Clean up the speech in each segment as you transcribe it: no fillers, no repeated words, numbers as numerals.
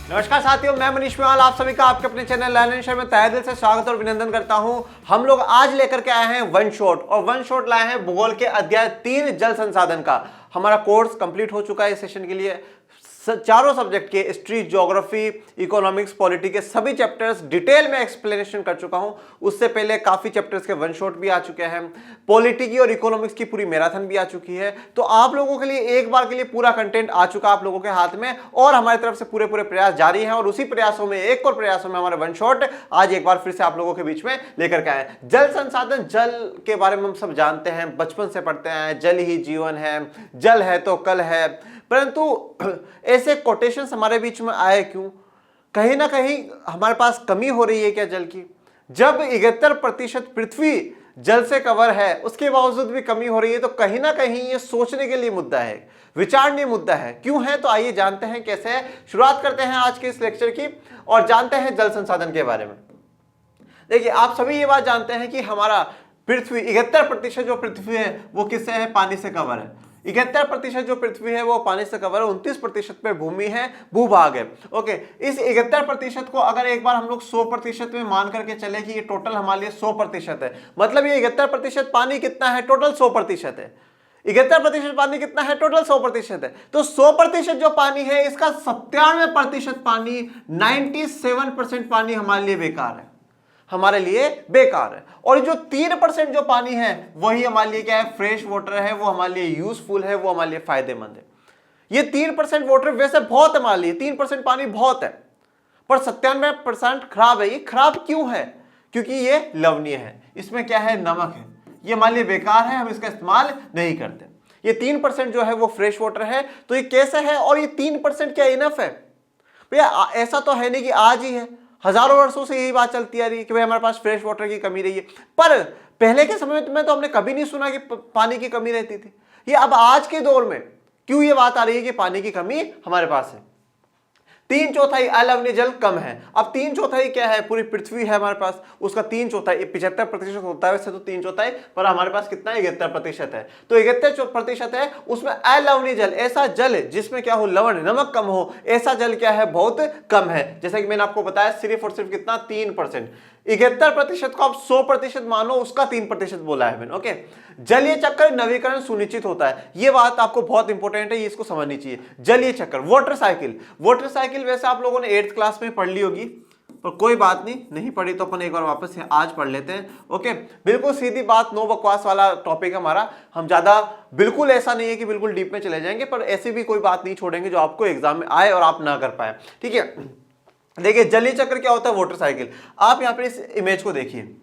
नमस्कार साथियों, मैं मनीष मेवाल आप सभी का आपके अपने चैनल लर्निंग शेयर में तहे दिल से स्वागत और अभिनंदन करता हूं। हम लोग आज लेकर के आए हैं वन शॉट और वन शॉट लाए हैं भूगोल के अध्याय 3 जल संसाधन का। हमारा कोर्स कंप्लीट हो चुका है इस सेशन के लिए। चारों सब्जेक्ट के हिस्ट्री, ज्योग्राफी, इकोनॉमिक्स, पॉलिटी के सभी चैप्टर्स डिटेल में एक्सप्लेनेशन कर चुका हूं। उससे पहले काफी चैप्टर्स के वन शॉट भी आ चुके हैं। पॉलिटी की और इकोनॉमिक्स की पूरी मैराथन भी आ चुकी है। तो आप लोगों के लिए एक बार के लिए पूरा कंटेंट आ चुका आप लोगों के हाथ में और हमारी तरफ से पूरे प्रयास जारी हैं। और उसी प्रयासों में एक और प्रयासों में हमारे वन शॉट आज एक बार फिर से आप लोगों के बीच में लेकर के आए। जल संसाधन, जल के बारे में हम सब जानते हैं, बचपन से पढ़ते हैं, जल ही जीवन है, जल है तो कल है। परंतु ऐसे कोटेशंस हमारे बीच में आए क्यों? कहीं ना कहीं हमारे पास कमी हो रही है क्या जल की? जब 71% पृथ्वी जल से कवर है उसके बावजूद भी कमी हो रही है, तो कहीं ना कहीं ये सोचने के लिए मुद्दा है, विचारणीय मुद्दा है। क्यों है? तो आइए जानते हैं कैसे है। शुरुआत करते हैं आज के इस लेक्चर की और जानते हैं जल संसाधन के बारे में। देखिए, आप सभी ये बात जानते हैं कि हमारा पृथ्वी 71% जो पृथ्वी है वो किससे है? पानी से कवर है। 71% जो पृथ्वी है वो पानी से कवर है। 29% पे भूमि है, भूभाग है। ओके, इस 71% को अगर एक बार हम लोग 100% में मान करके चले कि ये टोटल हमारे लिए 100% है, मतलब ये 71% पानी कितना है? टोटल 100% है। 71% पानी कितना है? टोटल 100% है। तो 100% जो पानी है इसका 97% पानी, 97% पानी हमारे लिए बेकार है, हमारे लिए बेकार है। और जो 3% जो पानी है वही हमारे लिए क्या है? फ्रेश वाटर है, वो हमारे लिए यूजफुल है, वो हमारे लिए फायदेमंद है। ये 3% वाटर वैसे बहुत हमारे लिए, 3% पानी बहुत है, पर 97% खराब है। ये खराब क्यों है? क्योंकि ये लवणीय है, इसमें क्या है? नमक है। ये हमारे लिए बेकार है, हम इसका इस्तेमाल नहीं करते। ये 3% जो है वो फ्रेश वाटर है। तो ये कैसे है? और ये 3% क्या इनफ है? भैया ऐसा तो है नहीं कि आज ही है, हजारों वर्षों से यही बात चलती आ रही है कि भाई हमारे पास फ्रेश वाटर की कमी रही है। पर पहले के समय में तो हमने कभी नहीं सुना कि पानी की कमी रहती थी। ये अब आज के दौर में क्यों ये बात आ रही है कि पानी की कमी हमारे पास है? 3/4 अलवणीय जल कम है। अब 3/4 क्या है? पूरी पृथ्वी है हमारे पास, उसका 3/4 75% होता है वैसे तो 3/4, पर हमारे पास कितना है? 71% है। तो 71% है, उसमें अलवणीय जल, ऐसा जल जिसमें क्या हो? लवण, नमक कम हो, ऐसा जल क्या है? बहुत कम है। जैसे कि मैंने आपको बताया सिर्फ और सिर्फ कितना? 3%। 71% को आप 100% मानो, उसका 3% बोला है मैंने। ओके, जलीय चक्र नवीकरण सुनिश्चित होता है, यह बात आपको बहुत इंपॉर्टेंट है, ये इसको समझनी चाहिए। जलीय चक्र, वाटर साइकिल। वाटर साइकिल वैसे आप लोगों ने 8th क्लास में पढ़ ली होगी, पर कोई बात नहीं, नहीं पढ़ी तो अपन एक बार वापस आज पढ़ लेते हैं। ओके, बिल्कुल सीधी बात, नो बकवास वाला टॉपिक है हमारा। हम ज्यादा बिल्कुल ऐसा नहीं है कि बिल्कुल डीप में चले जाएंगे, पर ऐसी भी कोई बात नहीं छोड़ेंगे जो आपको एग्जाम में आए और आप ना कर पाए। ठीक है, देखिए जलीय चक्र क्या होता है? Water cycle. आप यहां पर इस इमेज को देखिए,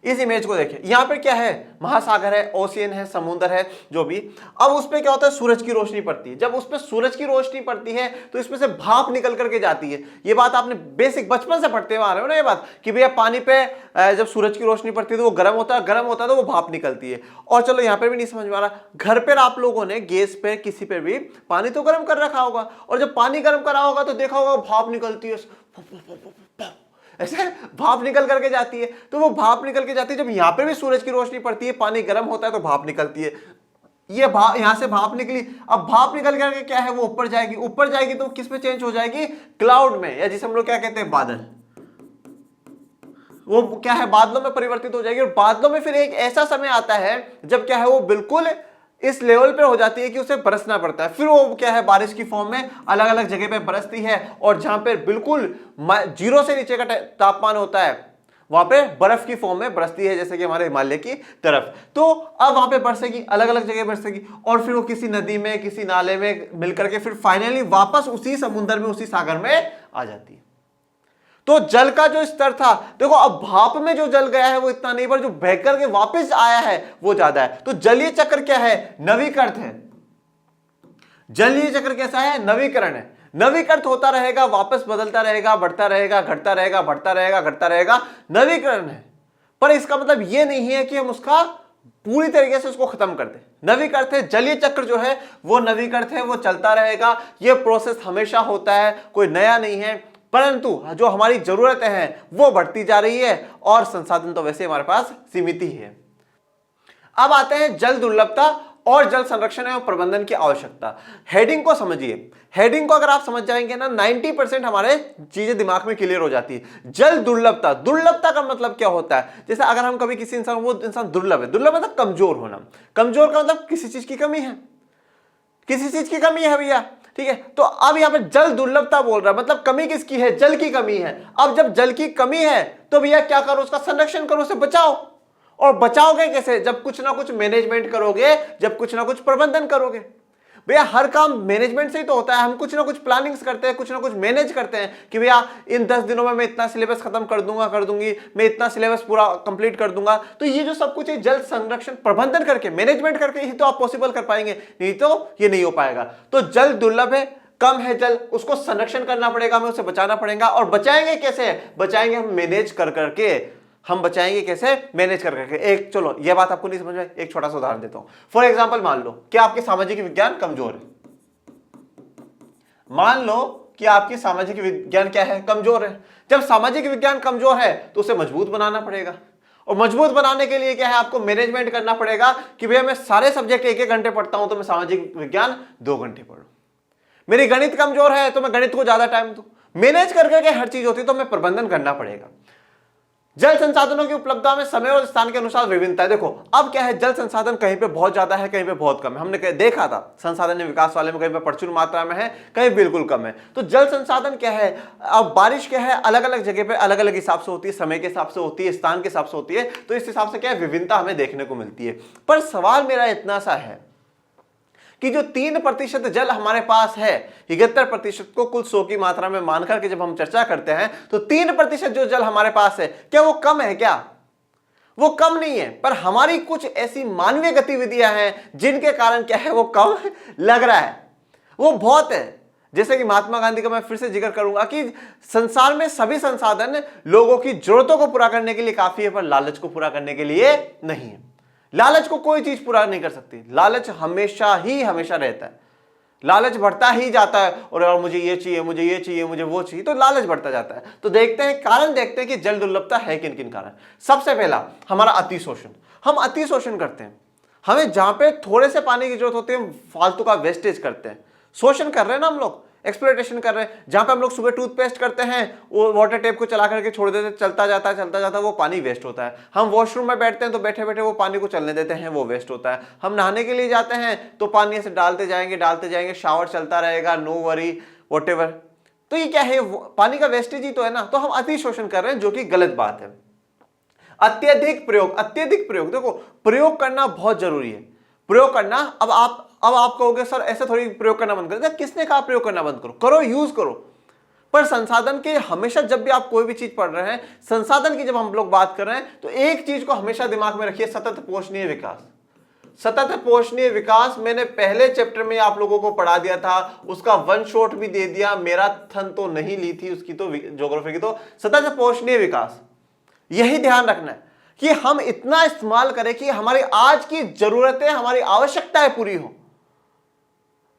इस इमेज को देखिए, यहां पर क्या है? महासागर है, ओशियन है, समुद्र है, जो भी। अब उस पे क्या होता है? सूरज की रोशनी पड़ती है। जब उस पे सूरज की रोशनी पड़ती है तो इसमें से भाप निकल करके जाती है। ये बात आपने बेसिक बचपन से पढ़ते हुए आ रहे हो ना, ये बात कि भैया पानी पे जब सूरज की रोशनी पड़ती है तो वो गर्म होता है, गर्म होता है तो वो भाप निकलती है। और चलो यहां पर भी नहीं समझ में आ रहा, घर पर आप लोगों ने गैस पे किसी पे भी पानी तो गर्म कर रखा होगा, और जब पानी गर्म करा होगा तो देखा होगा भाप निकलती है, ऐसे भाप निकल करके जाती है। तो वो भाप निकल के जाती है, जब यहां पे भी सूरज की रोशनी पड़ती है, पानी गर्म होता है तो भाप निकलती है। ये भाप, यहां से भाप निकली, अब भाप निकल करके क्या है? वो ऊपर जाएगी। ऊपर जाएगी तो किस में चेंज हो जाएगी? क्लाउड में, या जिसे हम लोग क्या कहते हैं? बादल। वो क्या है? बादलों में परिवर्तित हो जाएगी। और बादलों में फिर एक ऐसा समय आता है जब क्या है? वो बिल्कुल इस लेवल पे हो जाती है कि उसे बरसना पड़ता है। फिर वो क्या है? बारिश की फॉर्म में अलग अलग जगह पे बरसती है, और जहां पे बिल्कुल 0 से नीचे का तापमान होता है वहां पे बर्फ की फॉर्म में बरसती है, जैसे कि हमारे हिमालय की तरफ। तो अब वहां पे बरसेगी, अलग अलग जगह बरसेगी, और फिर वो किसी नदी में, किसी नाले में मिलकर के फिर फाइनली वापस उसी समुद्र में, उसी सागर में आ जाती है। तो जल का जो स्तर था, देखो अब भाप में जो जल गया है वो इतना नहीं, पर जो बहकर के वापस आया है वो ज्यादा है। तो जलीय चक्र क्या है? नवीकरण है। जलीय चक्र कैसा है? नवीकरण है। नवीकरण होता रहेगा, वापस बदलता रहेगा, बढ़ता रहेगा, घटता रहेगा, बढ़ता रहेगा, घटता रहेगा, नवीकरण है। पर इसका मतलब ये नहीं है कि हम उसका पूरी तरीके से उसको खत्म कर दें। नवीकरण है, जलीय चक्र जो है वो नवीकरण है, वो चलता रहेगा। ये प्रोसेस हमेशा होता है, कोई नया नहीं है, परंतु जो हमारी जरूरतें हैं वो बढ़ती जा रही है, और संसाधन तो वैसे हमारे पास सीमित ही है। अब आते हैं जल दुर्लभता और जल संरक्षण एवं प्रबंधन की आवश्यकता। हेडिंग को समझिए, हेडिंग को अगर आप समझ जाएंगे ना 90% हमारे चीजें दिमाग में क्लियर हो जाती है। जल दुर्लभता, दुर्लभता का मतलब क्या होता है? जैसे अगर हम कभी किसी इंसान, वो इंसान दुर्लभ है, दुर्लभ मतलब कमजोर होना, कमजोर का मतलब किसी चीज की कमी है, किसी चीज की कमी है भैया, ठीक है। तो अब यहां पे जल दुर्लभता बोल रहा है, मतलब कमी किसकी है? जल की कमी है। अब जब जल की कमी है तो भैया क्या करो? उसका संरक्षण करो, उसे बचाओ। और बचाओगे कैसे? जब कुछ ना कुछ मैनेजमेंट करोगे, जब कुछ ना कुछ प्रबंधन करोगे। भैया हर काम मैनेजमेंट से ही तो होता है। हम कुछ ना कुछ प्लानिंग्स करते हैं, कुछ ना कुछ मैनेज करते हैं कि भैया इन 10 दिनों में मैं इतना सिलेबस खत्म कर दूंगा, कर दूंगी, मैं इतना सिलेबस पूरा कंप्लीट कर दूंगा। तो ये जो सब कुछ है जल संरक्षण प्रबंधन करके, मैनेजमेंट करके ही तो आप पॉसिबल कर पाएंगे, नहीं तो ये नहीं हो पाएगा। तो जल दुर्लभ है, कम है जल, उसको संरक्षण करना पड़ेगा, हमें उसे बचाना पड़ेगा। और बचाएंगे कैसे? बचाएंगे हम मैनेज कर करके। हम बचाएंगे कैसे? मैनेज कर करके। एक चलो ये बात आपको नहीं समझ में, एक छोटा सा उदाहरण देता हूं। फॉर एग्जांपल मान लो कि आपके सामाजिक विज्ञान कमजोर है, मान लो कि आपकी सामाजिक विज्ञान क्या है? कमजोर है। जब सामाजिक विज्ञान कमजोर है तो उसे मजबूत बनाना पड़ेगा, और मजबूत बनाने के लिए क्या है? आपको मैनेजमेंट करना पड़ेगा कि भैया मैं सारे सब्जेक्ट 1-1 घंटे पढ़ता हूं तो मैं सामाजिक विज्ञान 2 घंटे पढ़ूं। मेरी गणित कमजोर है तो मैं गणित को ज्यादा टाइम दूं। मैनेज करके हर चीज होती है, तो मैं प्रबंधन करना पड़ेगा। जल संसाधनों की उपलब्धता में समय और स्थान के अनुसार विभिन्नता है। देखो अब क्या है, जल संसाधन कहीं पे बहुत ज्यादा है, कहीं पे बहुत कम है। हमने देखा था संसाधन विकास वाले में कहीं पे प्रचुर मात्रा में है, कहीं बिल्कुल कम है। तो जल संसाधन क्या है? अब बारिश क्या है? अलग अलग जगह पे अलग अलग हिसाब से होती है, समय के हिसाब से होती है, स्थान के हिसाब से होती है। तो इस हिसाब से क्या है, विभिन्नता हमें देखने को मिलती है। पर सवाल मेरा इतना सा है कि जो 3% जल हमारे पास है, 71% को कुल 100 की मात्रा में मानकर के जब हम चर्चा करते हैं, तो 3% जो जल हमारे पास है, क्या वो कम है? क्या वो कम नहीं है? पर हमारी कुछ ऐसी मानवीय गतिविधियां हैं जिनके कारण क्या है, वो कम लग रहा है, वो बहुत है। जैसे कि महात्मा गांधी का मैं फिर से जिक्र करूंगा कि संसार में सभी संसाधन लोगों की जरूरतों को पूरा करने के लिए काफी है, पर लालच को पूरा करने के लिए नहीं है। लालच को कोई चीज पूरा नहीं कर सकती। लालच हमेशा ही हमेशा रहता है, लालच बढ़ता ही जाता है। और मुझे ये चाहिए, मुझे ये चाहिए, मुझे वो चाहिए, तो लालच बढ़ता जाता है। तो देखते हैं कारण, देखते हैं कि जल दुर्लभता है किन किन कारण। सबसे पहला हमारा अति शोषण। हम अति शोषण करते हैं, हमें जहां पे थोड़े से पानी की जरूरत होती है फालतू का वेस्टेज करते हैं, शोषण कर रहे हैं ना हम लोग, एक्सप्लॉयटेशन कर रहे हैं। जहां पे हम लोग सुबह टूथपेस्ट करते हैं, वो वाटर टेप को चला करके छोड़ देते हैं, चलता जाता वो पानी वेस्ट होता है। हम वॉशरूम में बैठते हैं तो बैठे बैठे वो पानी को चलने देते हैं, वो वेस्ट होता है। हम नहाने के लिए जाते हैं तो पानी ऐसे डालते जाएंगे, शावर चलता रहेगा, नो वरी व्हाटएवर। तो ये क्या है? पानी का वेस्टेज ही तो है ना। तो हम अति शोषण कर रहे हैं, जो कि गलत बात है। अत्यधिक प्रयोग, अत्यधिक प्रयोग, देखो प्रयोग करना बहुत जरूरी है, प्रयोग करना। अब आप कहोगे सर ऐसे थोड़ी प्रयोग करना बंद कर, किसने कहा प्रयोग करना बंद करो? करो, यूज करो। पर संसाधन के हमेशा, जब भी आप कोई भी चीज पढ़ रहे हैं, संसाधन की जब हम लोग बात कर रहे हैं, तो एक चीज को हमेशा दिमाग में रखिए, सतत पोषणीय विकास। सतत पोषणीय विकास मैंने पहले चैप्टर में आप लोगों को पढ़ा दिया था, उसका वन शॉट भी दे दिया, मैराथन तो नहीं ली थी उसकी, तो ज्योग्राफी की। तो सतत पोषणीय विकास, यही ध्यान रखना है कि हम इतना इस्तेमाल करें कि हमारी आज की जरूरतें, हमारी आवश्यकताएं पूरी हो।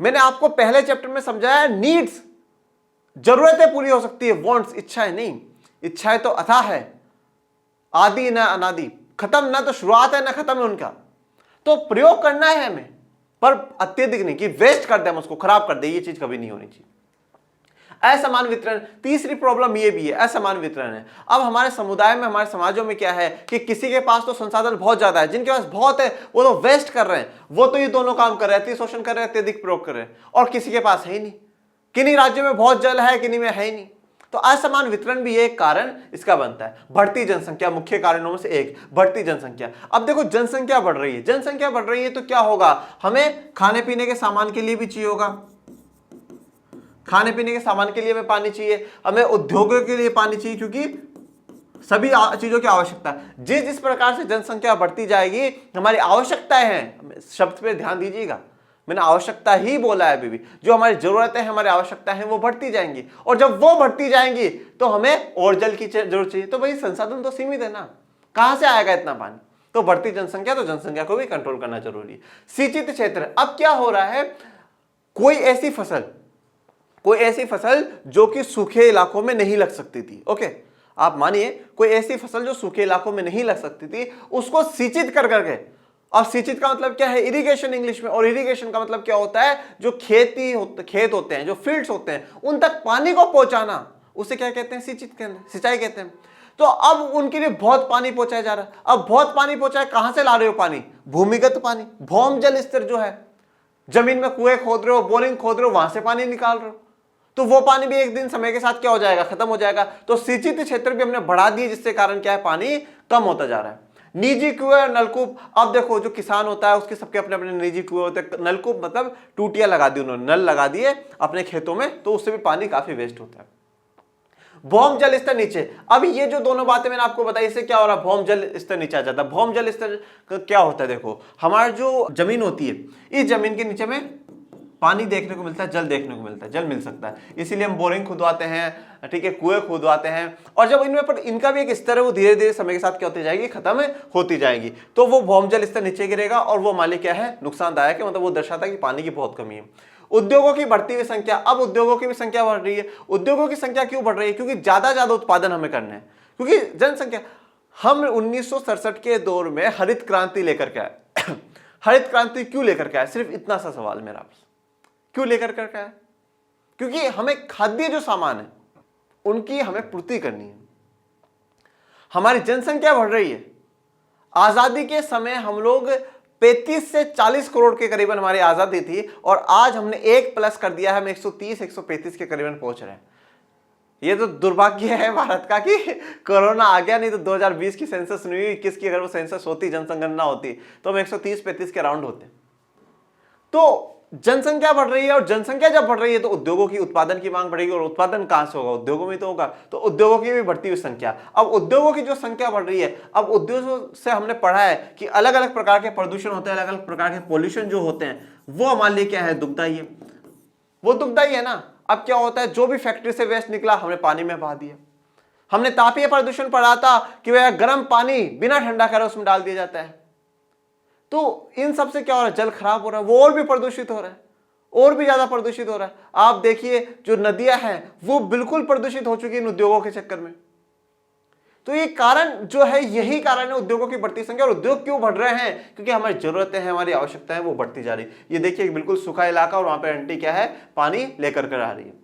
मैंने आपको पहले चैप्टर में समझाया, नीड्स, जरूरतें पूरी हो सकती है, वांट्स, इच्छाएं नहीं। इच्छाएं तो अथाह है, आदि न अनादि, खत्म ना तो शुरुआत है ना खत्म है उनका। तो प्रयोग करना है हमें, पर अत्यधिक नहीं कि वेस्ट कर दे, हम उसको खराब कर दे, ये चीज कभी नहीं होनी चाहिए। असमान वितरण, तीसरी प्रॉब्लम ये भी है, असमान वितरण है। अब हमारे समुदाय में, हमारे समाजों में क्या है कि किसी के पास तो संसाधन बहुत ज्यादा है, जिनके पास बहुत है वो तो वेस्ट कर रहे हैं, वो तो ये दोनों काम कर रहे हैं, अति शोषण कर रहे हैं, अत्यधिक प्रयोग कर रहे हैं, और किसी के पास है ही नहीं। किन्हीं राज्यों में बहुत जल है, किन्हीं में है ही नहीं। तो असमान वितरण भी एक कारण इसका बनता है। बढ़ती जनसंख्या, मुख्य कारणों में से एक बढ़ती जनसंख्या। अब देखो जनसंख्या बढ़ रही है, जनसंख्या बढ़ रही है तो क्या होगा, हमें खाने पीने के सामान के लिए भी चाहिए होगा, खाने पीने के सामान के लिए हमें पानी चाहिए, हमें उद्योगों के लिए पानी चाहिए, क्योंकि सभी चीजों की आवश्यकता है। जिस प्रकार से जनसंख्या बढ़ती जाएगी, हमारी आवश्यकताएं हैं, शब्द पे ध्यान दीजिएगा, मैंने आवश्यकता ही बोला है अभी भी, जो हमारी जरूरतें हैं, हमारी आवश्यकताएं हैं, वो बढ़ती जाएंगी। और जब वो बढ़ती जाएंगी तो हमें और जल की जरूरत चाहिए। तो भाई संसाधन तो सीमित है ना, कहां से आएगा इतना पानी? तो बढ़ती जनसंख्या, तो जनसंख्या को भी कंट्रोल करना जरूरी है। सिंचित क्षेत्र, अब क्या हो रहा है, कोई ऐसी फसल जो कि सूखे इलाकों में नहीं लग सकती थी, ओके, आप मानिए कोई ऐसी फसल जो सूखे इलाकों में नहीं लग सकती थी, उसको सिंचित कर करके अब सिंचित का मतलब क्या है? इरिगेशन इंग्लिश में। और इरिगेशन का मतलब क्या होता है? जो खेत होते हैं, जो फील्ड्स होते हैं, उन तक पानी को पहुंचाना, उसे क्या कहते हैं? सिंचित कहते हैं, सिंचाई कहते हैं। तो अब उनके लिए बहुत पानी पहुंचाया जा रहा है। अब बहुत पानी पहुंचाया, कहां से ला रहे हो पानी? भूमिगत पानी, भौम जल स्तर जो है, जमीन में कुएं खोद रहे हो, बोरिंग खोद रहे हो, वहां से पानी निकाल रहे हो, तो वो पानी भी एक दिन समय के साथ क्या हो जाएगा? खत्म हो जाएगा। तो सिंचित क्षेत्र भी हमने बढ़ा दिए, जिससे कारण क्या है? पानी कम होता जा रहा है। निजी कुएं और नलकूप, अब देखो जो किसान होता है उसके सबके अपने अपने निजी कुएं होते हैं। नलकूप मतलब टूटियां लगा दी उन्होंने, नल लगा दिए अपने खेतों में, तो उससे भी पानी काफी वेस्ट होता है। भौम जल स्तर नीचे, अब ये जो दोनों बातें मैंने आपको बताई, इससे क्या हो रहा है? भौम जल स्तर नीचे आ जाता है। भौम जल स्तर क्या होता है? देखो, हमारी जो जमीन होती है, इस जमीन के नीचे में पानी देखने को मिलता है, जल देखने को मिलता है, जल मिल सकता है, इसीलिए हम बोरिंग खुदवाते हैं, ठीक है, कुएं खुदवाते हैं। और जब इनमें पर इनका भी एक स्तर है, वो धीरे धीरे समय के साथ क्या होती जाएगी? खत्म होती जाएगी। तो वो भौम जल स्तर नीचे गिरेगा, और वो हमारे लिए क्या है? नुकसानदायक है, मतलब वो दर्शाता है कि पानी की बहुत कमी है। उद्योगों की बढ़ती हुई संख्या, अब उद्योगों की भी संख्या बढ़ रही है। उद्योगों की संख्या क्यों बढ़ रही है? क्योंकि ज्यादा उत्पादन हमें करना है, क्योंकि जनसंख्या। हम 1967 के दौर में हरित क्रांति लेकर के आए। हरित क्रांति क्यों लेकर के आए? सिर्फ इतना सा सवाल मेरा आपसे, क्यों लेकर के आए? क्योंकि हमें खाद्य जो सामान है उनकी हमें पूर्ति करनी है। हमारी जनसंख्या बढ़ रही है। आजादी के समय हम लोग 35 से 40 करोड़ के करीबन हमारी आजादी थी, और आज हमने एक प्लस कर दिया है, हम 130-135 के करीबन पहुंच रहे हैं। ये तो दुर्भाग्य है भारत का कि कोरोना आ गया, नहीं तो 2020 की सेंसस नहीं हुई। 21 की अगर वो सेंसस होती, जनसंगणना होती, तो हम 130-35 के राउंड होते। तो जनसंख्या बढ़ रही है, और जनसंख्या जब बढ़ रही है तो उद्योगों की उत्पादन की मांग बढ़ेगी, और उत्पादन कहां से होगा? उद्योगों में तो होगा। तो उद्योगों की भी बढ़ती हुई संख्या, अब उद्योगों की जो संख्या बढ़ रही है, अब उद्योगों से हमने पढ़ा है कि अलग अलग प्रकार के प्रदूषण होते हैं, अलग अलग प्रकार के पॉल्यूशन जो होते हैं, वो हमारे लिए क्या है? दुखदाई है। वो दुखदाई है ना। अब क्या होता है? जो भी फैक्ट्री से वेस्ट निकला, हमने पानी में बहा दिया। हमने तापीय प्रदूषण पढ़ा था कि वह गर्म पानी बिना ठंडा करे उसमें डाल दिया जाता है। तो इन सब से क्या हो रहा है? जल खराब हो रहा है, वो और भी प्रदूषित हो रहा है, और भी ज्यादा प्रदूषित हो रहा है। आप देखिए जो नदियां हैं वो बिल्कुल प्रदूषित हो चुकी है इन उद्योगों के चक्कर में। तो ये कारण जो है, यही कारण है उद्योगों की बढ़ती संख्या। और उद्योग क्यों बढ़ रहे हैं? क्योंकि हमारी जरूरतें हैं, हमारी आवश्यकता है, वो बढ़ती जा रही है। ये देखिए बिल्कुल सूखा इलाका, और वहां पे आंटी क्या है? पानी लेकर कर आ रही है।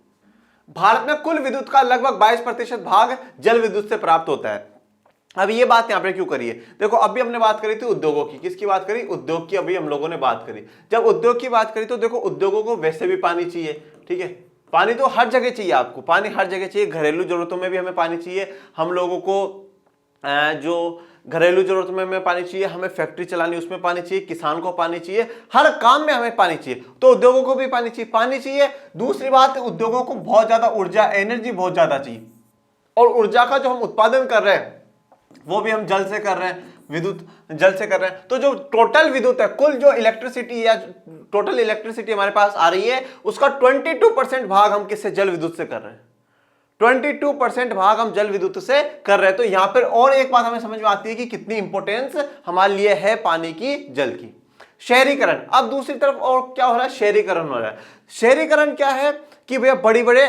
भारत में कुल विद्युत का लगभग 22% भाग जल विद्युत से प्राप्त होता है। अब ये बात यहां पे क्यों करिए? देखो, अभी हमने बात करी थी उद्योगों की। किसकी बात करी? उद्योग की अभी हम लोगों ने बात करी। जब उद्योग की बात करी तो देखो, उद्योगों को वैसे भी पानी चाहिए, ठीक है। पानी तो हर जगह चाहिए, आपको पानी हर जगह चाहिए। घरेलू जरूरतों में भी हमें पानी चाहिए, हम लोगों को जो घरेलू जरूरतों में हमें पानी चाहिए, हमें फैक्ट्री चलानी उसमें पानी चाहिए, किसान को पानी चाहिए, हर काम में हमें पानी चाहिए। तो उद्योगों को भी पानी चाहिए, पानी चाहिए। दूसरी बात, उद्योगों को बहुत ज्यादा ऊर्जा, एनर्जी बहुत ज्यादा चाहिए, और ऊर्जा का जो हम उत्पादन कर रहे हैं वो भी हम जल से कर रहे हैं, विद्युत जल से कर रहे हैं। तो जो टोटल विद्युत है, कुल जो इलेक्ट्रिसिटी या टोटल इलेक्ट्रिसिटी हमारे पास आ रही है, उसका 22% भाग हम किससे? जल विद्युत से कर रहे हैं। 22% भाग हम जल विद्युत से कर रहे हैं। तो यहां पर और एक बात हमें समझ में आती है कि कितनी इंपॉर्टेंस हमारे लिए है पानी की, जल की। शहरीकरण, अब दूसरी तरफ और क्या हो रहा है? शहरीकरण हो रहा है। शहरीकरण क्या है कि भैया बड़ी बड़े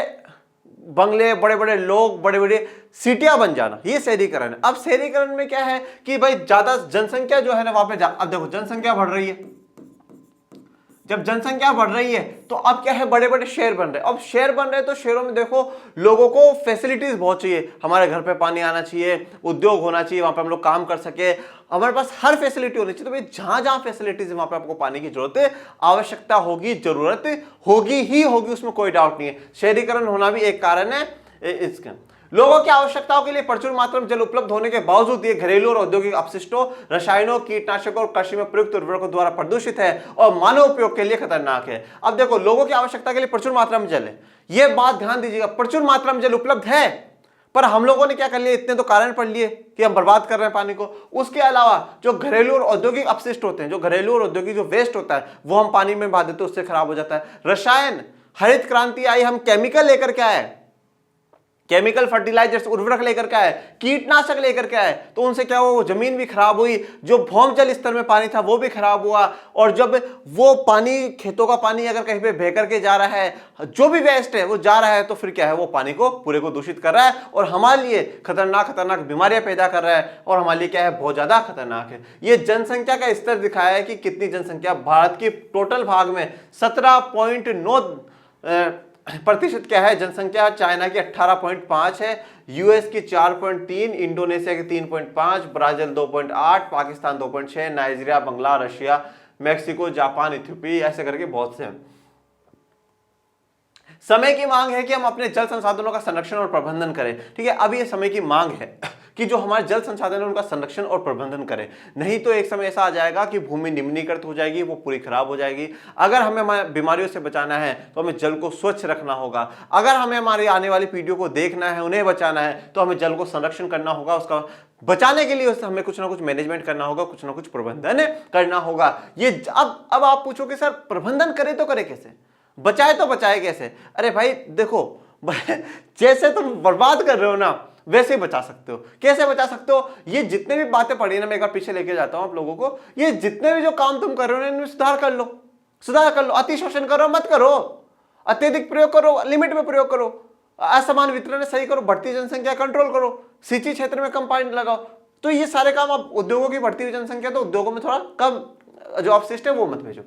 बंगले, बड़े बड़े लोग, बड़े बड़े सिटियां बन जाना, ये शहरीकरण है। अब शहरीकरण में क्या है कि भाई ज्यादा जनसंख्या जो है ना वहां पे अब देखो जनसंख्या बढ़ रही है। जब जनसंख्या बढ़ रही है तो अब क्या है? बड़े बड़े शहर बन रहे हैं। अब शहर बन रहे हैं तो शहरों में देखो लोगों को फैसिलिटीज बहुत चाहिए। हमारे घर पे पानी आना चाहिए, उद्योग होना चाहिए, वहां पे हम लोग काम कर सके, हमारे पास हर फैसिलिटी होनी चाहिए। तो भाई जहां जहां फैसिलिटीज है वहां पे आपको पानी की जरूरत है, आवश्यकता होगी, जरूरत होगी ही होगी, उसमें कोई डाउट नहीं है। शहरीकरण होना भी एक कारण है इसका। लोगों की आवश्यकताओं के लिए प्रचुर मात्रा में जल उपलब्ध होने के बावजूद ये घरेलू और औद्योगिक अपशिष्टों, रसायनों, कीटनाशकों और कृषि में प्रयुक्त उर्वरकों द्वारा प्रदूषित है और मानव उपयोग के लिए खतरनाक है। अब देखो, लोगों की आवश्यकता के लिए प्रचुर मात्रा में जल है, ये बात ध्यान दीजिएगा, प्रचुर मात्रा में जल उपलब्ध है, पर हम लोगों ने क्या कर लिया? इतने तो कारण पढ़ लिए कि हम बर्बाद कर रहे हैं पानी को। उसके अलावा जो घरेलू और औद्योगिक अपशिष्ट होते हैं, जो घरेलू और औद्योगिक जो वेस्ट होता है, वो हम पानी में बहा देते हैं, उससे खराब हो जाता है। रसायन, हरित क्रांति आई, हम केमिकल लेकर के आए, केमिकल फर्टिलाइजर्स उर्वरक लेकर के आए, कीटनाशक लेकर के आए, तो उनसे क्या हुआ, वो जमीन भी खराब हुई, जो भौम जल स्तर में पानी था वो भी खराब हुआ। और जब वो पानी, खेतों का पानी अगर कहीं पे बह करके जा रहा है, जो भी वेस्ट है वो जा रहा है, तो फिर क्या है, वो पानी को पूरे को दूषित कर रहा है और हमारे लिए खतरनाक बीमारियां पैदा कर रहा है और हमारे लिए क्या है, बहुत ज्यादा खतरनाक है। ये जनसंख्या का स्तर दिखाया है कि कितनी जनसंख्या, भारत की टोटल भाग में 17.9% क्या है जनसंख्या, चाइना की 18.5 है, यूएस की 4.3, इंडोनेशिया की 3.5, ब्राजील 2.8, पाकिस्तान 2.6, नाइजीरिया, बंगला, रशिया, मैक्सिको, जापान, इथियोपिया, ऐसे करके बहुत से। समय की मांग है कि हम अपने जल संसाधनों का संरक्षण और प्रबंधन करें। ठीक है, अब ये समय की मांग है कि जो हमारे जल संसाधन है उनका संरक्षण और प्रबंधन करें, नहीं तो एक समय ऐसा आ जाएगा कि भूमि निम्नीकृत हो जाएगी, वो पूरी खराब हो जाएगी। अगर हमें हमारे बीमारियों से बचाना है तो हमें जल को स्वच्छ रखना होगा। अगर हमें हमारी आने वाली पीढ़ियों को देखना है, उन्हें बचाना है, तो हमें जल को संरक्षण करना होगा। उसका बचाने के लिए हमें कुछ ना कुछ मैनेजमेंट करना होगा, कुछ ना कुछ प्रबंधन करना होगा। ये अब आप पूछोगे सर प्रबंधन करे तो करे कैसे, बचाए तो बचाए कैसे? अरे भाई देखो, जैसे तुम बर्बाद कर रहे हो ना वैसे ही बचा सकते हो। कैसे बचा सकते हो? ये जितने भी बातें पढ़ी ना, मैं एक बार पीछे लेके जाता हूं आप लोगों को, ये जितने भी जो काम तुम कर रहे हो ना, इनमें सुधार कर लो, सुधार कर लो। अति शोषण करो मत करो, अत्यधिक प्रयोग करो, लिमिट में प्रयोग करो, असमान वितरण सही करो, बढ़ती जनसंख्या कंट्रोल करो, सिंचाई क्षेत्र में कम पानी लगाओ। तो ये सारे काम, आप उद्योगों की बढ़ती हुई जनसंख्या, तो उद्योगों में थोड़ा कम जो अपशिष्ट है वो मत भेजो।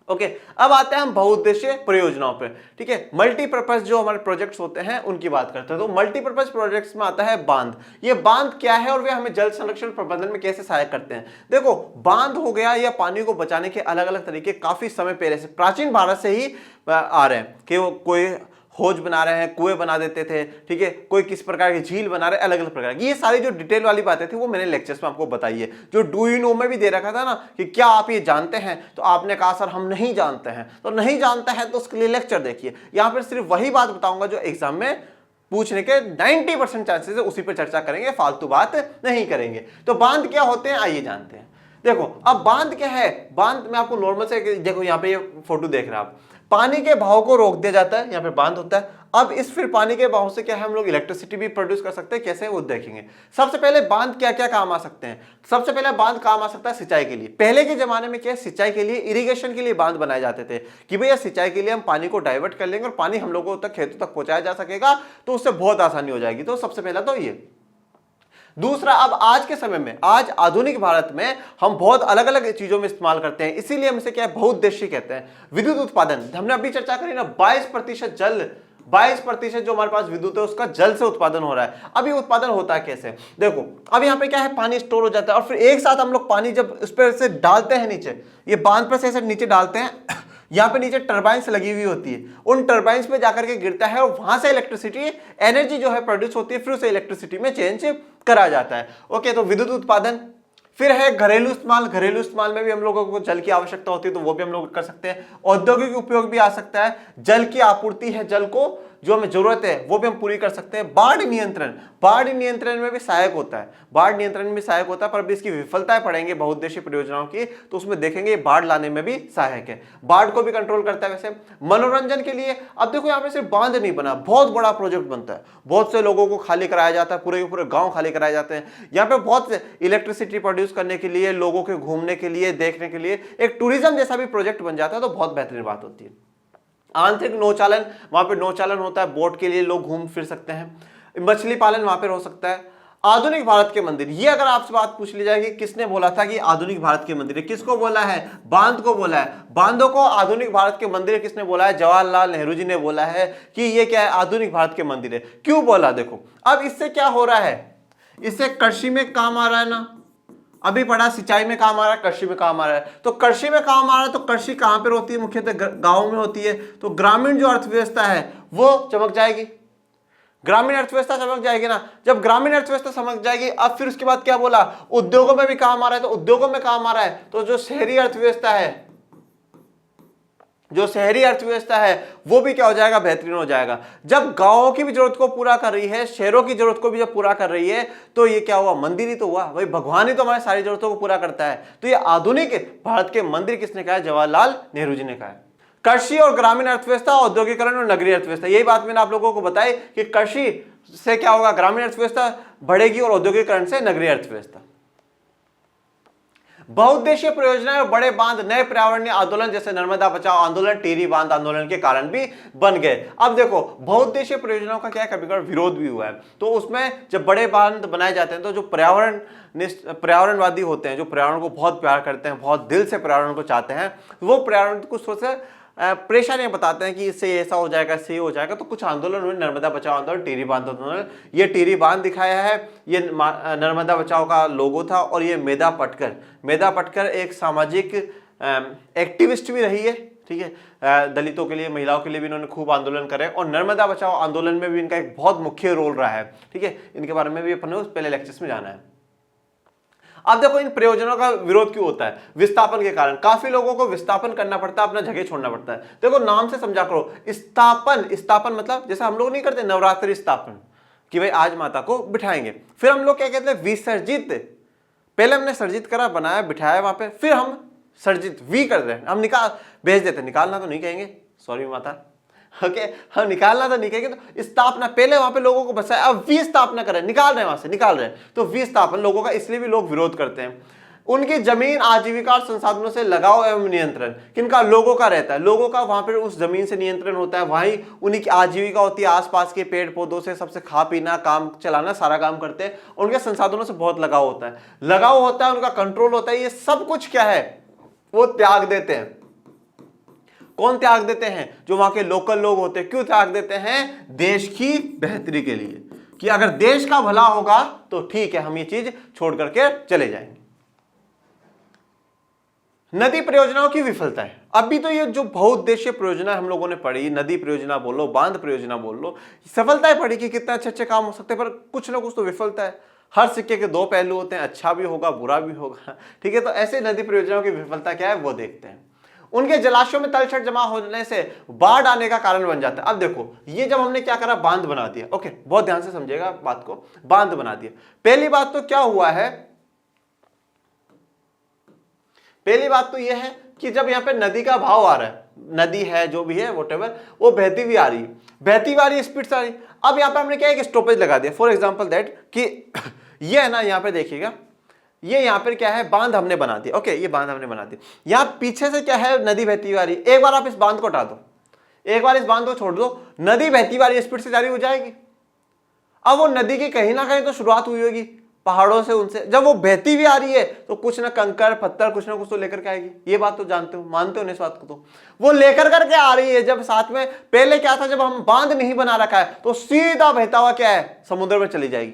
ओके, अब आते हैं हम बहुउद्देशीय परियोजनाओं पे। ठीक है, मल्टीपर्पज जो हमारे प्रोजेक्ट्स होते हैं उनकी बात करते हैं। तो मल्टीपर्पज प्रोजेक्ट्स में आता है बांध। ये बांध क्या है और वे हमें जल संरक्षण प्रबंधन में कैसे सहायक करते हैं? देखो, बांध हो गया या पानी को बचाने के अलग अलग तरीके काफी समय पहले से प्राचीन भारत से ही आ रहे हैं कि वो कोई हौज बना रहे हैं, कुएं बना देते थे। ठीक है, कोई किस प्रकार की झील बना रहे, अलग अलग प्रकार की। ये सारी जो डिटेल वाली बातें थी वो मैंने लेक्चर्स में आपको बताई है। जो डू यू नो में भी दे रखा था ना कि क्या आप ये जानते हैं, तो आपने कहा सर हम नहीं जानते हैं। तो नहीं जानते हैं तो उसके लिए लेक्चर देखिए। यहां पर सिर्फ वही बात बताऊंगा जो एग्जाम में पूछने के 90% चांसेस है, उसी पर चर्चा करेंगे, फालतू बात नहीं करेंगे। तो बांध क्या होते हैं आइए जानते हैं। देखो, अब बांध क्या है? बांध में आपको नॉर्मल से देखो, यहाँ पे ये फोटो देख रहे हैं आप, पानी के बहाव को रोक दिया जाता है, यहाँ पे बांध होता है। अब इस फिर पानी के बहाव से क्या है, हम लोग इलेक्ट्रिसिटी भी प्रोड्यूस कर सकते हैं। कैसे, वो देखेंगे। सबसे पहले बांध क्या क्या काम आ सकते हैं? सबसे पहले बांध काम आ सकता है सिंचाई के लिए। पहले के जमाने में क्या है, सिंचाई के लिए, इरिगेशन के लिए बांध बनाए जाते थे कि भैया सिंचाई के लिए हम पानी को डाइवर्ट कर लेंगे और पानी हम लोगों तक, खेतों तक पहुंचाया जा सकेगा, तो उससे बहुत आसानी हो जाएगी। तो सबसे पहला तो ये। दूसरा, अब आज के समय में, आज आधुनिक भारत में हम बहुत अलग अलग चीजों में इस्तेमाल करते हैं, इसीलिए हम इसे क्या है, बहुउद्देशीय कहते हैं। विद्युत उत्पादन, हमने अभी चर्चा करी ना, 22% जल, 22% जो हमारे पास विद्युत है उसका जल से उत्पादन हो रहा है। अब ये उत्पादन होता है कैसे? देखो, अब यहाँ पे क्या है, पानी स्टोर हो जाता है और फिर एक साथ हम लोग पानी जब उस पर से डालते हैं नीचे, ये बांध पर से ऐसे नीचे डालते हैं, यहाँ पे नीचे टरबाइंस लगी हुई होती है, उन टरबाइंस पे जाकर के गिरता है और वहां से इलेक्ट्रिसिटी, एनर्जी जो है प्रोड्यूस होती है, फिर उसे इलेक्ट्रिसिटी में चेंज करा जाता है। ओके, तो विद्युत उत्पादन। फिर है घरेलू इस्तेमाल। घरेलू इस्तेमाल में भी हम लोगों को जल की आवश्यकता होती है, तो वो भी हम लोग कर सकते हैं। औद्योगिक उपयोग भी आ सकता है, जल की आपूर्ति है, जल को जो हमें जरूरत है वो भी हम पूरी कर सकते हैं। बाढ़ नियंत्रण, बाढ़ नियंत्रण में भी सहायक होता है, बाढ़ नियंत्रण में भी सहायक होता है, पर अभी इसकी विफलताएं पढ़ेंगे बहुउद्देशीय परियोजनाओं की, तो उसमें देखेंगे बाढ़ लाने में भी सहायक है, बाढ़ को भी कंट्रोल करता है। वैसे मनोरंजन के लिए, अब देखो यहाँ पे सिर्फ बांध नहीं बना, बहुत बड़ा प्रोजेक्ट बनता है, बहुत से लोगों को खाली कराया जाता है, पूरे के पूरे गांव खाली कराए जाते हैं। यहाँ पे बहुत से इलेक्ट्रिसिटी प्रोड्यूस करने के लिए, लोगों के घूमने के लिए, देखने के लिए एक टूरिज्म जैसा भी प्रोजेक्ट बन जाता है, तो बहुत बेहतरीन बात होती है। आंतरिक नौचालन, वहां पे नौचालन होता है, बोट के लिए लोग घूम फिर सकते हैं। मछली पालन वहां पे हो सकता है। आधुनिक भारत के मंदिर, ये अगर आपसे बात पूछ ली जाएगी किसने बोला था कि आधुनिक भारत के मंदिर है, किसको बोला है? बांध को बोला है। बांधों को आधुनिक भारत के मंदिर किसने बोला है? जवाहरलाल नेहरू जी ने बोला है कि ये क्या है, आधुनिक भारत के मंदिर है। क्यों बोला? देखो, अब इससे क्या हो रहा है, इससे कृषि में काम आ रहा है ना, अभी पढ़ा, सिंचाई में काम आ रहा है, कृषि में काम आ रहा है। तो कृषि में काम आ रहा है, तो कृषि कहां पर होती है? मुख्यतः गांव में होती है। तो ग्रामीण जो अर्थव्यवस्था है वो चमक जाएगी, ग्रामीण अर्थव्यवस्था चमक जाएगी ना। जब ग्रामीण अर्थव्यवस्था चमक जाएगी, अब फिर उसके बाद क्या बोला? उद्योगों में भी काम आ रहा है, तो उद्योगों में काम आ रहा है, तो जो शहरी अर्थव्यवस्था है, जो शहरी अर्थव्यवस्था है वो भी क्या हो जाएगा? बेहतरीन हो जाएगा। जब गांवों की भी जरूरत को पूरा कर रही है, शहरों की जरूरत को भी जब पूरा कर रही है, तो ये क्या हुआ? मंदिर ही तो हुआ भाई, भगवान ही तो हमारी सारी जरूरतों को पूरा करता है। तो ये आधुनिक भारत के मंदिर किसने कहा है? जवाहरलाल नेहरू जी ने कहा है। कृषि और ग्रामीण अर्थव्यवस्था, औद्योगिकरण और नगरीय अर्थव्यवस्था। यही बात मैंने आप लोगों को बताई कि कृषि से क्या होगा, ग्रामीण अर्थव्यवस्था बढ़ेगी और औद्योगिकरण से नगरीय अर्थव्यवस्था। बहुउद्देशीय परियोजनाएं और बड़े बांध नए पर्यावरणीय आंदोलन जैसे नर्मदा बचाओ आंदोलन, टिहरी बांध आंदोलन के कारण भी बन गए। अब देखो बहुउद्देशीय परियोजनाओं का क्या है, कभी कभी विरोध भी हुआ है। तो उसमें जब बड़े बांध बनाए जाते हैं तो जो पर्यावरणवादी होते हैं, जो पर्यावरण को बहुत प्यार करते हैं, बहुत दिल से पर्यावरण को चाहते हैं, वो पर्यावरण को सोच परेशानियां बताते हैं कि इससे ऐसा हो जाएगा, इससे ये हो जाएगा। तो कुछ आंदोलन हुए, नर्मदा बचाओ आंदोलन, टिहरी बांध आंदोलन। ये टिहरी बांध दिखाया है, ये नर्मदा बचाओ का लोगो था। और ये मेधा पटकर एक सामाजिक एक्टिविस्ट भी रही है, ठीक है। दलितों के लिए, महिलाओं के लिए भी इन्होंने खूब आंदोलन करे और नर्मदा बचाओ आंदोलन में भी इनका एक बहुत मुख्य रोल रहा है, ठीक है। इनके बारे में भी अपन पहले लेक्चर्स में जाना है। अब देखो इन प्रयोजनों का विरोध क्यों होता है, विस्थापन के कारण। काफी लोगों को विस्थापन करना पड़ता है, अपना जगह छोड़ना पड़ता है। देखो नाम से समझा करो, स्थापन मतलब जैसे हम लोग नहीं करते नवरात्रि स्थापन कि भाई आज माता को बिठाएंगे, फिर हम लोग क्या कहते हैं विसर्जित। पहले हमने सर्जित करा, बनाया, बिठाया वहां पे, फिर हम सर्जित वी कर रहे हैं, हम भेज देते हैं। निकालना तो नहीं कहेंगे, सॉरी माता, ओके हम निकालना तो नहीं कहेंगे। तो स्थापना, पहले वहां पे लोगों को बसाया, अब विस्थापना करें, निकाल रहे हैं वहां से, निकाल रहे हैं। तो विस्थापन लोगों का, इसलिए भी लोग विरोध करते हैं। उनकी जमीन, आजीविका और संसाधनों से लगाव एवं नियंत्रण किनका, लोगों का रहता है। लोगों का वहां पर उस जमीन से नियंत्रण होता है, वहीं उन्हीं की आजीविका होती है, आसपास के पेड़ पौधों से सबसे खा पीना, काम चलाना, सारा काम करते हैं। उनके संसाधनों से बहुत लगाव होता है, उनका कंट्रोल होता है। ये सब कुछ क्या है, वो त्याग देते हैं। कौन त्याग देते हैं, जो वहां के लोकल लोग होते हैं। क्यों त्याग देते हैं, देश की बेहतरी के लिए, कि अगर देश का भला होगा तो ठीक है, हम ये चीज छोड़ करके चले जाएंगे। नदी परियोजनाओं की विफलता है। अभी तो ये जो बहुउद्देशीय परियोजना हम लोगों ने पढ़ी, नदी परियोजना बोलो, बांध परियोजना बोल लो, सफलताएं पढ़ी कि कितने अच्छे अच्छे काम हो सकते हैं, पर कुछ ना कुछ तो विफलता है। हर सिक्के के दो पहलू होते हैं, अच्छा भी होगा, बुरा भी होगा, ठीक है। तो ऐसे नदी परियोजनाओं की विफलता क्या है वो देखते हैं। उनके जलाशयों में तलछट जमा होने से बाढ़ आने का कारण बन जाता है। अब देखो ये जब हमने क्या करा, बांध बना दिया, ओके बहुत ध्यान से समझिएगा बात को, बांध बना दिया। पहली बात तो क्या हुआ है, पहली बात तो यह है कि जब यहां पे नदी का भाव आ रहा है, नदी है जो भी है व्हाटएवर, वो बहती हुई आ रही है, बहती हुई स्पीड से आ रही। अब यहां पे हमने क्या एक स्टॉपेज लगा दिया, फॉर एग्जांपल दैट कि ये है ना, यहां पे देखिएगा, ये यहां पर क्या है, बांध हमने बना दिया, ओके ये बांध हमने बना दिया। यहां पीछे से क्या है, नदी बहती हुई आ रही। एक बार आप इस बांध को हटा दो, एक बार इस बांध को छोड़ दो, नदी बहती हुई स्पीड से जारी हो जाएगी। अब वो नदी की कहीं ना कहीं तो शुरुआत हुई होगी पहाड़ों से, उनसे जब वो बहती हुई आ रही है तो कुछ ना कंकर पत्थर कुछ ना कुछ तो लेकर के आएगी। ये बात तो जानते हो, मानते हो इस बात को, तो वो लेकर करके आ रही है। जब साथ में पहले क्या था, जब हम बांध नहीं बना रखा है तो सीधा बहता हुआ क्या है, समुद्र में चली जाएगी,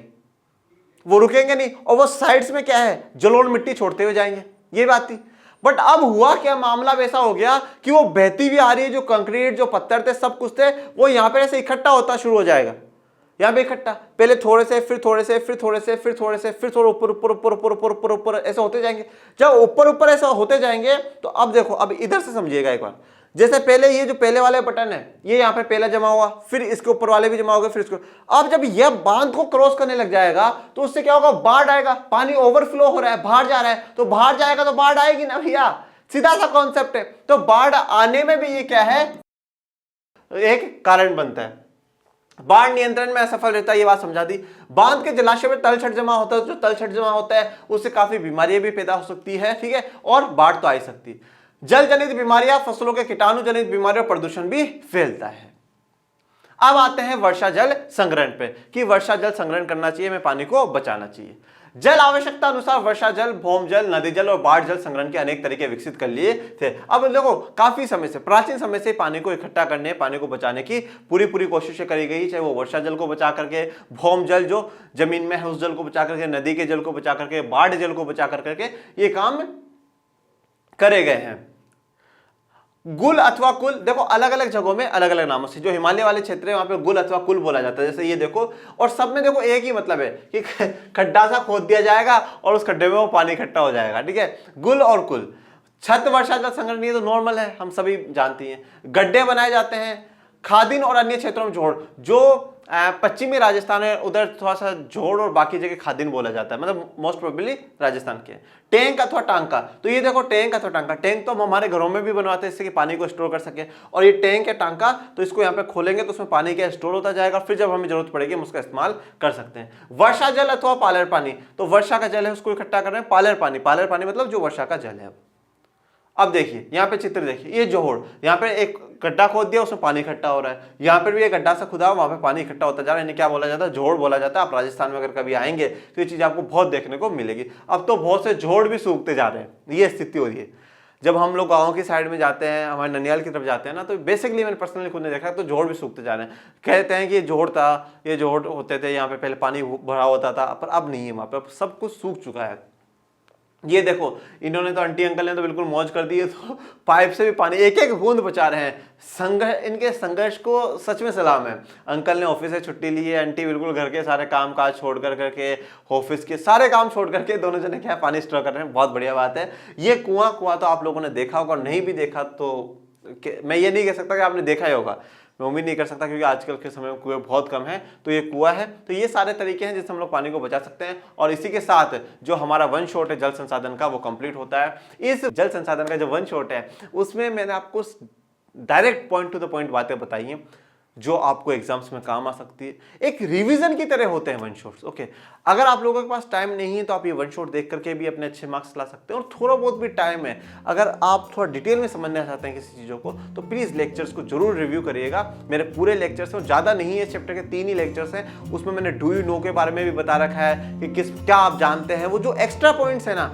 वो रुकेंगे नहीं, और वो साइड्स में क्या है, जलोढ़ मिट्टी छोड़ते हुए जाएंगे, ये बात थी। बट अब हुआ क्या, मामला वैसा हो गया कि वो बहती हुई आ रही है, जो कंक्रीट जो पत्थर थे सब कुछ थे, वो यहां पर ऐसे इकट्ठा होता शुरू हो जाएगा। यहां पे इकट्ठा, पहले थोड़े से, फिर थोड़े से, फिर थोड़े से, फिर थोड़े से, फिर थोड़े ऊपर ऊपर ऊपर ऊपर ऊपर ऊपर ऊपर ऐसे होते जाएंगे। जब ऊपर ऊपर ऐसा होते जाएंगे तो अब देखो, अब इधर से समझिएगा एक बार, जैसे पहले ये जो पहले वाले बटन है, ये यहाँ पे पहले जमा हुआ, फिर इसके ऊपर वाले भी जमा हो गए, फिर इसको, अब जब यह बांध को क्रॉस करने लग जाएगा तो उससे क्या होगा, बाढ़ आएगा। पानी ओवरफ्लो हो रहा है, बाहर जा रहा है, तो बाहर जाएगा तो बाढ़ आएगी ना भैया, सीधा सा कॉन्सेप्ट है। तो बाढ़ आने में भी ये क्या है, एक कारण बनता है। बाढ़ नियंत्रण में असफल रहता है, ये बात समझा दी। बांध के जलाशय में तलछट जमा होता है, जो तलछट जमा होता है उससे काफी बीमारियां भी पैदा हो सकती है, ठीक है, और बाढ़ तो आ ही सकती है। जल जनित बीमारियां, फसलों के कीटाणु जनित बीमारियां, प्रदूषण भी फैलता है। अब आते हैं वर्षा जल संग्रहण पे, कि वर्षा जल संग्रहण करना चाहिए, हमें पानी को बचाना चाहिए। जल आवश्यकता अनुसार वर्षा जल, भौम जल, नदी जल और बाढ़ जल संग्रहण के अनेक तरीके विकसित कर लिए थे। अब देखो काफी समय से, प्राचीन समय से पानी को इकट्ठा करने, पानी को बचाने की पूरी कोशिशें करी गई, चाहे वो वर्षा जल को बचा करके, भौम जल जो जमीन में है उस जल को बचा करके, नदी के जल को बचा करके, बाढ़ जल को बचा करके ये काम करे गए हैं। गुल अथवा कुल, देखो अलग अलग जगहों में अलग अलग नामों से, जो हिमालय वाले क्षेत्र है वहां पे गुल अथवा कुल बोला जाता है, जैसे ये देखो, और सब में देखो एक ही मतलब है कि खड्डा सा खोद दिया जाएगा और उस खड्डे में वो पानी इकट्ठा हो जाएगा, ठीक है, गुल और कुल। छत वर्षा जल संग्रहण ये तो नॉर्मल है, हम सभी जानती हैं। गड्ढे बनाए जाते हैं, खादीन और अन्य क्षेत्रों में जोड़, जो पश्चिमी राजस्थान है, उधर थोड़ा सा जोड़ और बाकी जगह खादिन बोला जाता है, मतलब मोस्ट प्रोबेबली राजस्थान के। टैंक अथवा टांका, तो ये देखो टैंक अथवा टांका, टैंक तो हम हमारे घरों में भी बनवाते हैं इससे कि पानी को स्टोर कर सके, और ये टैंक है टांका, तो इसको यहाँ पे खोलेंगे तो उसमें पानी क्या स्टोर होता जाएगा, फिर जब हमें जरूरत पड़ेगी हम उसका इस्तेमाल कर सकते हैं। वर्षा जल अथवा पालर पानी, तो वर्षा का जल है उसको इकट्ठा कर रहे हैं, पालर पानी, पालर पानी मतलब जो वर्षा का जल है। अब देखिए यहाँ पे चित्र देखिए, ये जोहड़, यहाँ पे एक गड्ढा खोद दिया उसमें पानी इकट्ठा हो रहा है, यहाँ पर भी एक गड्ढा सा खुदा वहां पे पानी इकट्ठा होता जा रहा है, इन्हें क्या बोला जाता है, जोहड़ बोला जाता है। आप राजस्थान में अगर कभी आएंगे तो ये चीज आपको बहुत देखने को मिलेगी। अब तो बहुत से जोहड़ भी सूखते जा रहे हैं, ये स्थिति हो रही है। जब हम लोग गाँव की साइड में जाते हैं, हमारे ननियाल की तरफ जाते हैं ना, तो बेसिकली मैंने पर्सनली खुद ने देखा तो जोहड़ भी सूखते जा रहे हैं। कहते हैं कि ये जोहड़ था, ये जोहड़ होते थे, यहाँ पे पहले पानी भरा होता था, पर अब नहीं है, वहाँ पे सब कुछ सूख चुका है। ये देखो इन्होंने तो, आंटी अंकल ने तो बिल्कुल मौज कर दी है, तो पाइप से भी पानी एक एक बूंद बचा रहे हैं। संघर्ष, इनके संघर्ष को सच में सलाम है। अंकल ने ऑफिस से छुट्टी ली है, आंटी बिल्कुल घर के सारे काम काज छोड़ कर करके, ऑफिस के सारे काम छोड़ करके दोनों जने क्या पानी स्टोर कर रहे हैं, बहुत बढ़िया बात है। ये कुआं तो आप लोगों ने देखा होगा, नहीं भी देखा तो मैं ये नहीं कह सकता कि आपने देखा ही होगा, मैं उम्मीद नहीं कर सकता क्योंकि आजकल के समय में कुएं बहुत कम है, तो ये कुआं है। तो ये सारे तरीके हैं जिससे हम लोग पानी को बचा सकते हैं, और इसी के साथ जो हमारा वन शॉट है जल संसाधन का वो कंप्लीट होता है। इस जल संसाधन का जो वन शॉट है उसमें मैंने आपको direct point two the point बातें बताई हैं जो आपको एग्जाम्स में काम आ सकती है, एक रिवीजन की तरह होते हैं वन शॉट्स। ओके, अगर आप लोगों के पास टाइम नहीं है तो आप ये वन शॉट देख करके भी अपने अच्छे मार्क्स ला सकते हैं, और थोड़ा बहुत भी टाइम है, अगर आप थोड़ा डिटेल में समझना चाहते हैं किसी चीज़ों को, तो प्लीज़ लेक्चर्स को जरूर रिव्यू करिएगा। मेरे पूरे लेक्चर्स हैं, ज़्यादा नहीं है, चैप्टर के 3 ही लेक्चर्स हैं, उसमें मैंने डू यू नो के बारे में भी बता रखा है कि क्या आप जानते हैं, वो जो एक्स्ट्रा पॉइंट्स है ना,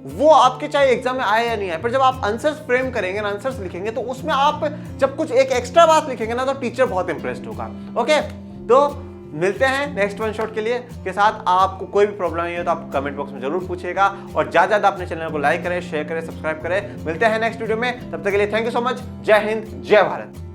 वो आपके चाहे एग्जाम में आए या नहीं आए, पर जब आप आंसर्स फ्रेम करेंगे ना, आंसर्स लिखेंगे, तो उसमें आप जब कुछ एक एक्स्ट्रा बात लिखेंगे ना, तो टीचर बहुत इंप्रेस्ड होगा। ओके, तो मिलते हैं नेक्स्ट वन शॉट के साथ। आपको कोई भी प्रॉब्लम नहीं है तो आप कमेंट बॉक्स में जरूर पूछिएगा, और ज्यादा अपने चैनल को लाइक करें, शेयर करें, सब्सक्राइब करें। मिलते हैं नेक्स्ट वीडियो में, तब तक के लिए थैंक यू सो मच। जय हिंद, जय भारत।